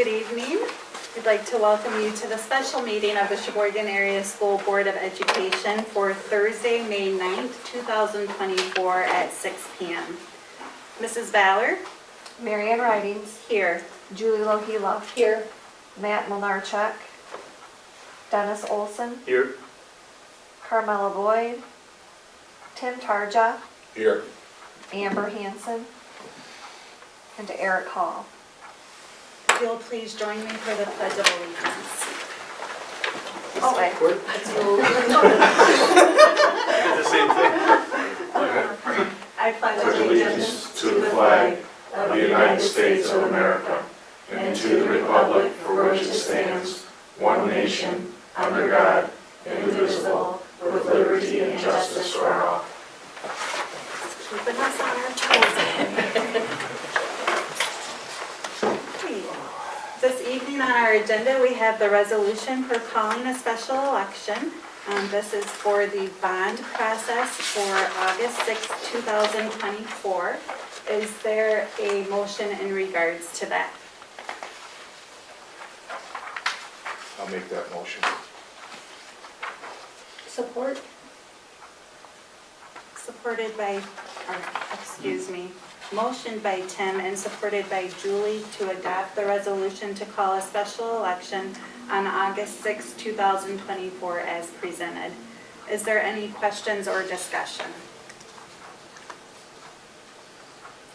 Good evening. We'd like to welcome you to the special meeting of the Sheboygan Area School Board of Education for Thursday, May 9th, 2024 at 6 p.m. Mrs. Valor? Marianne Ridings. Here. Julie Lohila. Here. Matt Milnarchuk. Dennis Olson. Here. Carmela Boyd. Tim Tarja. Here. Amber Hansen. And Eric Hall. If you'll please join me for the Pledge of Allegiance. Oh, wait. Did the same thing. I pledge allegiance to the flag of the United States of America and to the republic for which it stands, one nation, under God, indivisible, with liberty and justice for all. Keeping us on our toes. This evening on our agenda, we have the resolution for calling a special election. This is for the bond process for August 6, 2024. Is there a motion in regards to that? I'll make that motion. Support. Supported by, motioned by Tim and supported by Julie to adopt the resolution to call a special election on August 6, 2024 as presented. Is there any questions or discussion?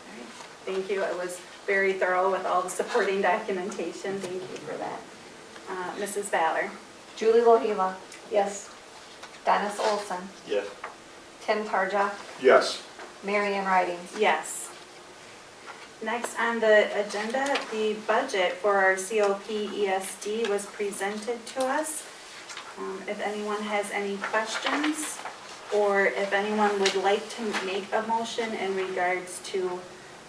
All right. Thank you. It was very thorough with all the supporting documentation. Thank you for that. Mrs. Valor? Julie Lohila. Yes. Dennis Olson. Yes. Tim Tarja. Yes. Marianne Ridings. Yes. Next on the agenda, the budget for our COP ESD was presented to us. If anyone has any questions, or if anyone would like to make a motion in regards to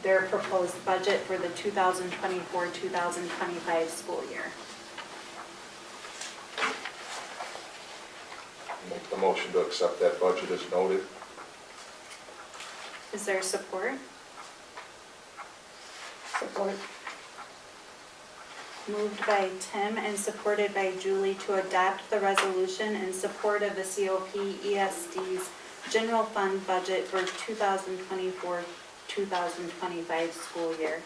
their proposed budget for the 2024-2025 school year. Make the motion to accept that budget as noted. Is there support? Support. Moved by Tim and supported by Julie to adopt the resolution in support of the COP ESD's general fund budget for 2024-2025 school year.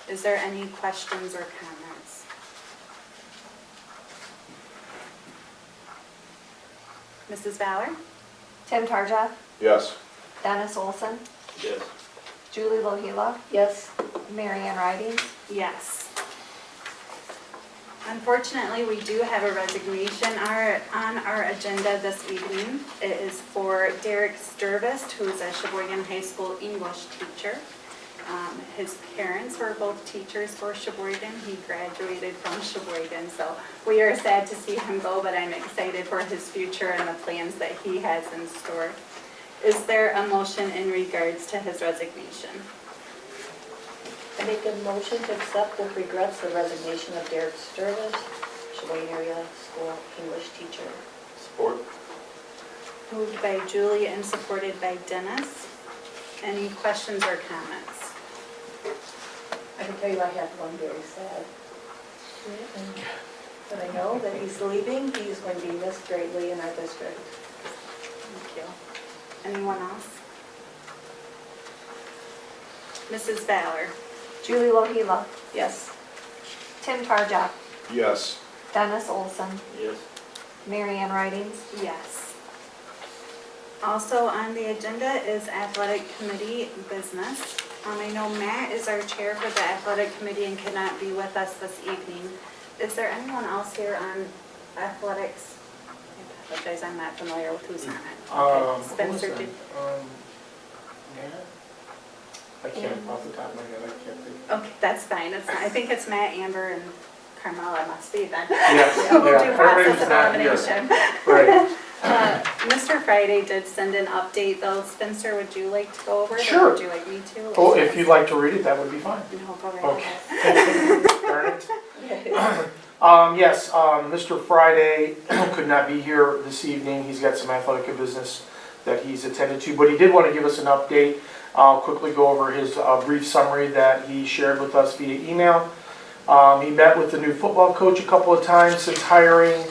Is there any questions or comments? Mrs. Valor? Tim Tarja. Yes. Dennis Olson. Yes. Julie Lohila. Yes. Marianne Ridings. Yes. Unfortunately, we do have a resignation on our agenda this evening. It is for Derek Sturvist, who is a Sheboygan High School English teacher. His parents were both teachers for Sheboygan. He graduated from Sheboygan, so we are sad to see him go, but I'm excited for his future and the plans that he has in store. Is there a motion in regards to his resignation? I make a motion to accept with regrets the resignation of Derek Sturvis, Sheboygan Area School English teacher. Support. Moved by Julie and supported by Dennis. Any questions or comments? I can tell you I have one very sad. But I know that he's leaving. He's going to be missed greatly in our district. Thank you. Anyone else? Mrs. Valor? Julie Lohila. Yes. Tim Tarja. Yes. Dennis Olson. Yes. Marianne Ridings. Yes. Also on the agenda is athletic committee business. I know Matt is our chair for the athletic committee and could not be with us this evening. Is there anyone else here on athletics? I apologize, I'm not familiar with who's on it. Okay. Spencer did. I can't, off the top of my head, I can't think. Okay, that's fine. I think it's Matt, Amber, and Carmela must be then. Yes, We'll yeah, do process everybody's of not here. elimination. Right. Mr. Friday did send an update though. Spencer, would you like to go over it? Sure. Or would you like me to? Oh, if you'd like to read it, that would be fine. No, go right Okay. ahead. Darn it. Yes, Mr. Friday could not be here this evening. He's got some athletic business that he's attended to, but he did want to give us an update. I'll quickly go over his brief summary that he shared with us via email. He met with the new football coach a couple of times since hiring.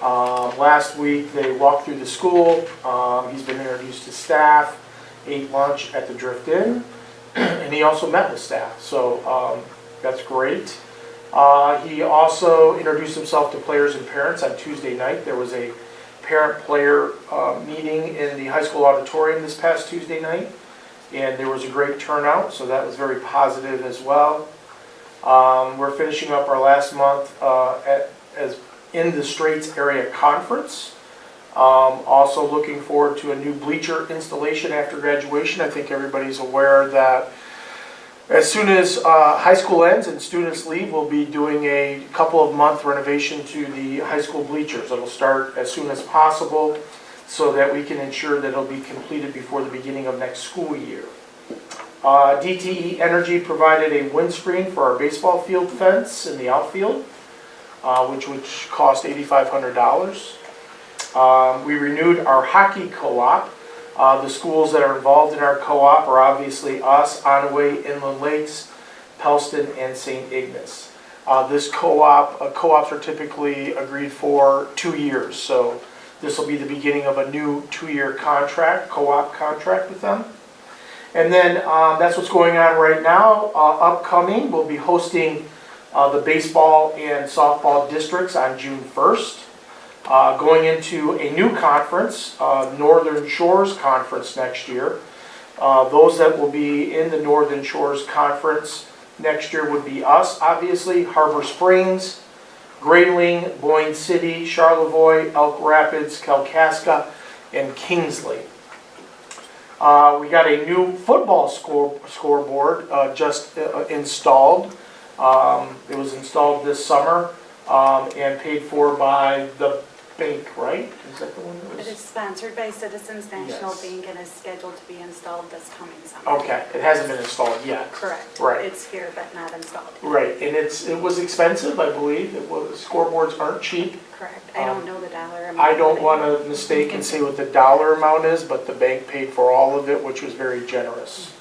Last week, they walked through the school. He's been introduced to staff, ate lunch at the Drift Inn, and he also met with staff, so that's great. He also introduced himself to players and parents on Tuesday night. There was a parent-player meeting in the high school auditorium this past Tuesday night, and there was a great turnout, so that was very positive as well. We're finishing up our last month in the Straits Area Conference. Also looking forward to a new bleacher installation after graduation. I think everybody's aware that as soon as high school ends and students leave, we'll be doing a couple of month renovation to the high school bleachers. It'll start as soon as possible so that we can ensure that it'll be completed before the beginning of next school year. DTE Energy provided a windscreen for our baseball field fence in the outfield, which cost $8,500. We renewed our hockey co-op. The schools that are involved in our co-op are obviously us, Onaway, Inland Lakes, Pellston, and St. Ignace. This co-ops are typically agreed for 2 years, so this will be the beginning of a new 2-year contract, co-op contract with them. And then that's what's going on right now. Upcoming, we'll be hosting the baseball and softball districts on June 1st. Going into a new conference, Northern Shores Conference next year. Those that will be in the Northern Shores Conference next year would be us, obviously, Harbor Springs, Grayling, Boyne City, Charlevoix, Elk Rapids, Kalkaska, and Kingsley. We got a new football scoreboard just installed. It was installed this summer and paid for by the bank, right? Is that the one that was? It is sponsored by Citizens National Yes. Bank and is scheduled to be installed this coming summer. Okay, it hasn't been installed yet. Correct. Right. It's here but not installed yet. Right, and it was expensive, I believe. Scoreboards aren't cheap. Correct. I don't know the dollar amount. I don't want to mistake and say what the dollar amount is, but the bank paid for all of it, which was very generous.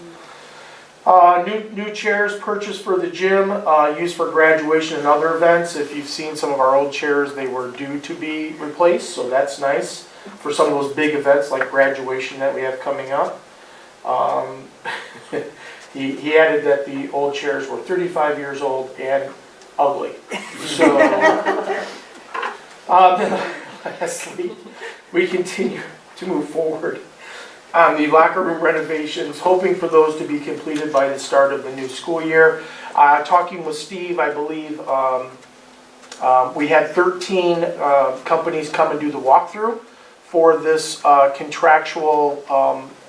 New chairs purchased for the gym, used for graduation and other events. If you've seen some of our old chairs, they were due to be replaced, so that's nice for some of those big events like graduation that we have coming up. He added that the old chairs were 35 years old and ugly. So, lastly, we continue to move forward on the locker room renovations, hoping for those to be completed by the start of the new school year. Talking with Steve, I believe we had 13 companies come and do the walkthrough for this contractual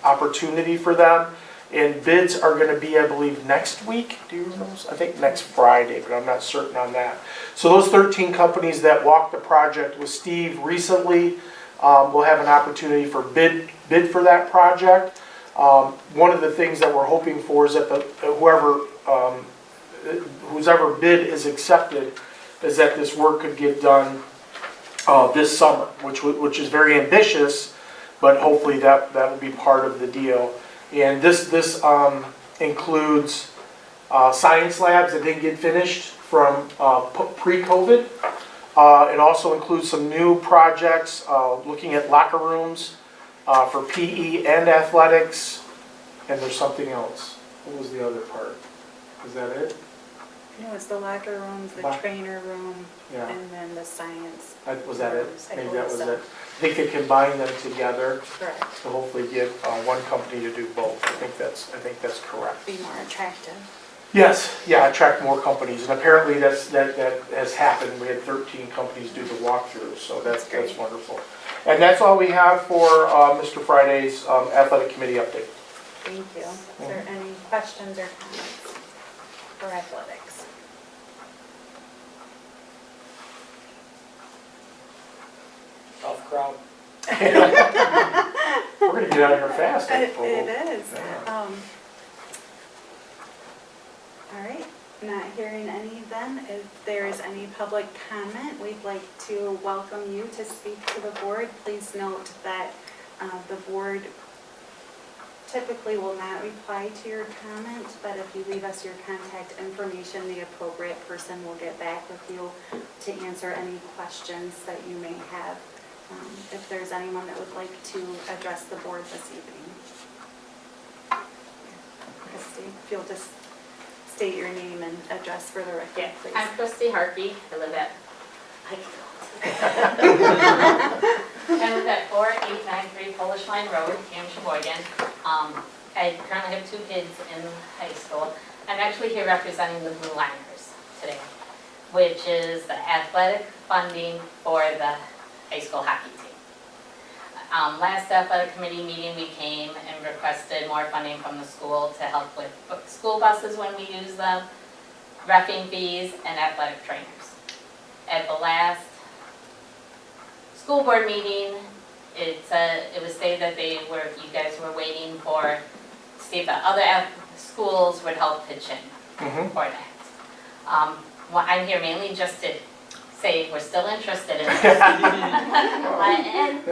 opportunity for them. And bids are going to be, I believe, next week. Do you know? I think next Friday, but I'm not certain on that. So those 13 companies that walked the project with Steve recently will have an opportunity for bid for that project. One of the things that we're hoping for is that whose ever bid is accepted is that this work could get done this summer, which is very ambitious, but hopefully that will be part of the deal. And this includes science labs that didn't get finished from pre-COVID. It also includes some new projects looking at locker rooms for PE and athletics. And there's something else. What was the other part? Is that it? No, it's the locker rooms, the trainer room, Yeah. and then the science. Was that it? rooms. I Maybe believe that was so. it. I think they combine them together Correct. to hopefully get one company to do both. I think that's correct. Be more attractive. Yes, yeah, attract more companies, and apparently that has happened. We had 13 companies do the walkthrough, so that's wonderful. And that's all we have for Mr. Friday's athletic committee update. Thank you. Is there any questions or comments for athletics? Tough crowd. We're gonna get out of here fast. It is. Yeah. All right, not hearing any then. If there is any public comment, we'd like to welcome you to speak to the board. Please note that the board typically will not reply to your comment, but if you leave us your contact information, the appropriate person will get back with you to answer any questions that you may have. If there's anyone that would like to address the board this evening. Christy, if you'll just state your name and address for the record, Yeah, please. I'm Christy Harkey. I live at 4893 Polish Line Road here in Sheboygan. I currently have 2 kids in high school. I'm actually here representing the Blue Liners today, which is the athletic funding for the high school hockey team. Last athletic committee meeting, we came and requested more funding from the school to help with school buses when we use them, reffing fees, and athletic trainers. At the last school board meeting, it was stated that you guys were waiting for, see if the other schools would help pitch in for that. Well, I'm here mainly just to say we're still interested in this. And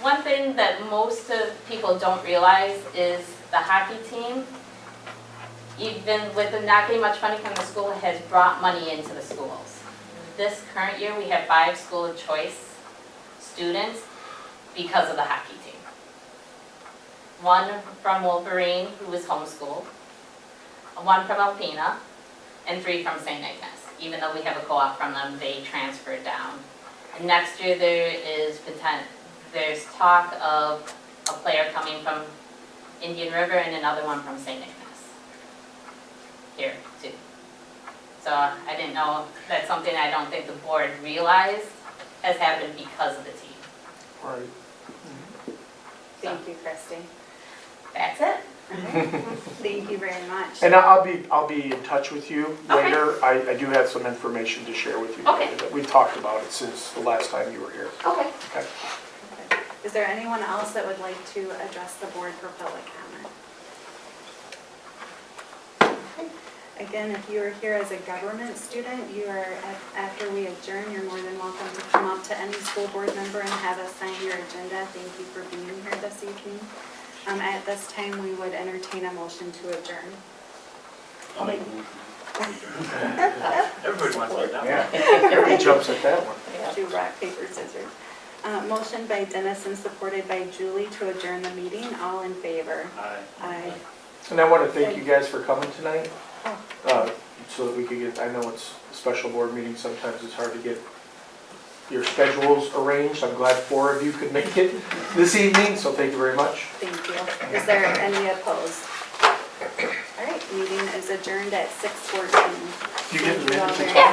one thing that most of people don't realize is the hockey team, even with not getting much funding from the school, has brought money into the schools. This current year, we have 5 school of choice students because of the hockey team. 1 from Wolverine, who was homeschooled, 1 from Alpena, and 3 from St. Agnes. Even though we have a co-op from them, they transferred down. And next year there's talk of a player coming from Indian River and another one from St. Agnes here too. So I didn't know, that's something I don't think the board realized has happened because of the team. Right. Thank you, Christy. That's it. Thank you very much. And I'll be in touch with you Okay. later. I do have some information to share with you. Okay. We've talked about it since the last time you were here. Okay. Okay. Okay. Is there anyone else that would like to address the board for public comment? Again, if you are here as a government student, you are, after we adjourn, you're more than welcome to come up to any school board member and have us sign your agenda. Thank you for being here this evening. At this time, we would entertain a motion to adjourn. Everybody wants to know. Yeah, everybody jumps at that one. Do rock, paper, scissors. Motion by Dennis and supported by Julie to adjourn the meeting. All in favor? Aye. And I want to thank you guys for coming tonight, so that we could get, I know it's a special board meeting, sometimes it's hard to get your schedules arranged. I'm glad 4 of you could make it this evening, so thank you very much. Thank you. Is there any opposed? All right, meeting is adjourned at 6:14. You get Thank you all minutes to very talk